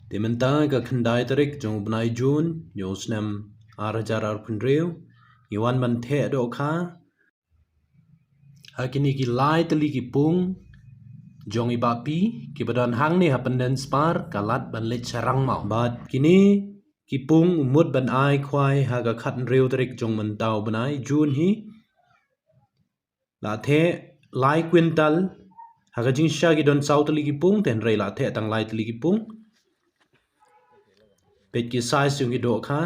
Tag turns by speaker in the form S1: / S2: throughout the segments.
S1: Dimenta ka khandai tarik jong benai Jun yo snem arajar punreu iwan man the do kha hakini ki lai teli ki pung jong ibapi ki badan hang ni hapenden spar kalat ban lit sarang mau bat kini ki pung umut ban ai khwai haga khat reu tarik jong man tau benai Jun hi la the lai quintal haga jing sha ki don sau teli ki pung ten rei la the tang lai teli ki pung pet ki size yung do kha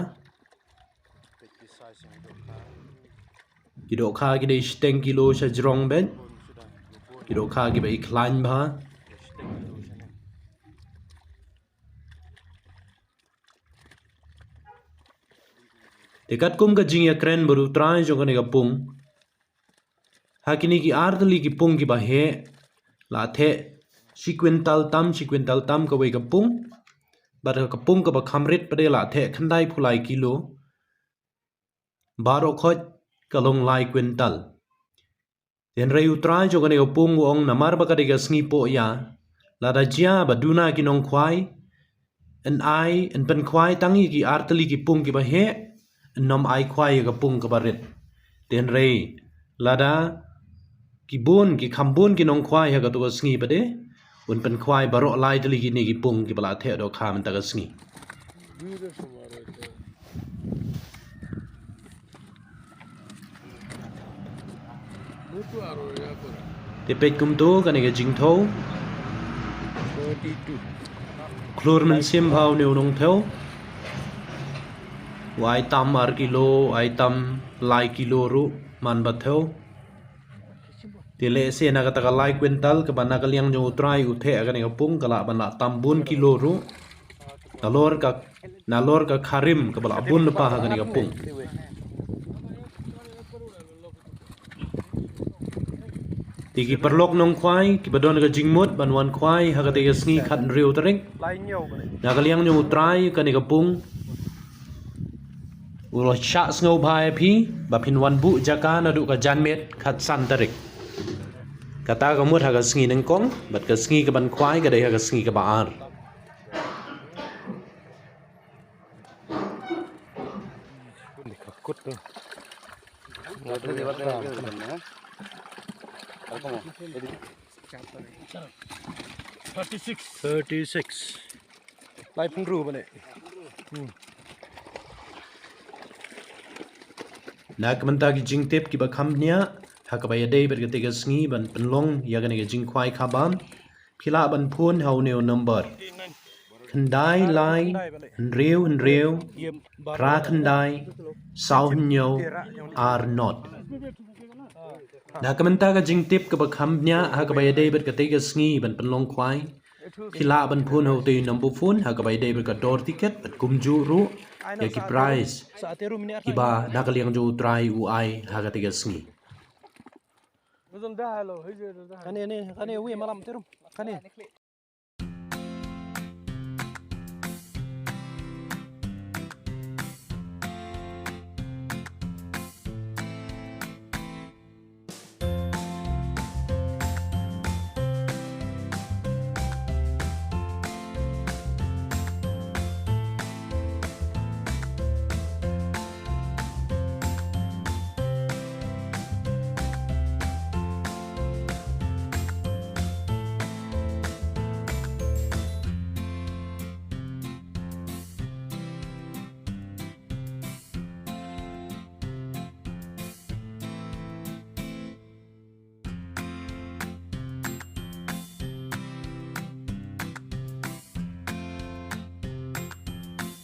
S1: ki do kha ki de 10 kilo sha jrong ben ki do kha ki bai klein ba dekat kum ka jing ya kren baru trai jong ka pung hakini ki ardli ki pung ki ba he la the sequental tam ka wei ka pung bar ka pung ka ba khamrit pade la the khandai phulai kilo baro khoj ka long lai quintal den rei utrai jo ka pung ong namar ba ka de ga sngi po ya la da jia ba duna ki nong khwai en pen khwai tangi ki ardli ki pung ki ba he nom ai khwai ka pung ka barit den rei lada ki bun ki khambun ki nong khwai ha ka to sngi pade un pen khwai baro lai tli ki ni ki pung ki bala the do kha man ta ka sngi te pet kum to ka ni ga jing tho
S2: 42
S1: klur man sim phau neu nong theo wai tam ar kilo ai tam lai kilo ru man ba theo tile se na ka ta lai quintal ka bana ka liang jo utrai u the ka ni ka pung ka la ban la tam bun kilo ru nalor ka kharim ka bala bun pa ha ka ni ka pung tiki perlok nong khwai ki badon ka jingmut ban wan khwai ha ka te ka sngi khat riu taring
S2: lai nhau
S1: na ka liang jo utrai ka ni ka pung ulo sha sngo bhai phi ba phin wan bu jaka na du ka janmet khat san tarik kata ka mut ha ka sngi nang kong bat ka sngi ka ban khwai ka dei ha ka sngi ka ba ar
S2: kut tuh 36 lai phung ru ba ne
S1: na ka man ta ki jing tep ki ba kham nya ha ka ba ya dei ber ka te ka sngi ban penlong ya ka ni ka jing khwai kha bam phila ban phun hau neu number khandai lai reu ra khandai sau nyo are not na ka man ta ka jing tep ka ba kham nya ha ka ba ya dei ber ka te ka sngi ban penlong khwai phila ban phun hau te number phone ha ka ba ya dei ber ka door ticket bat kum ju ru ya ki price ki ba na ka liang jo try u ai ha ka te ka sngi
S2: kan ini wi malam terum kan ini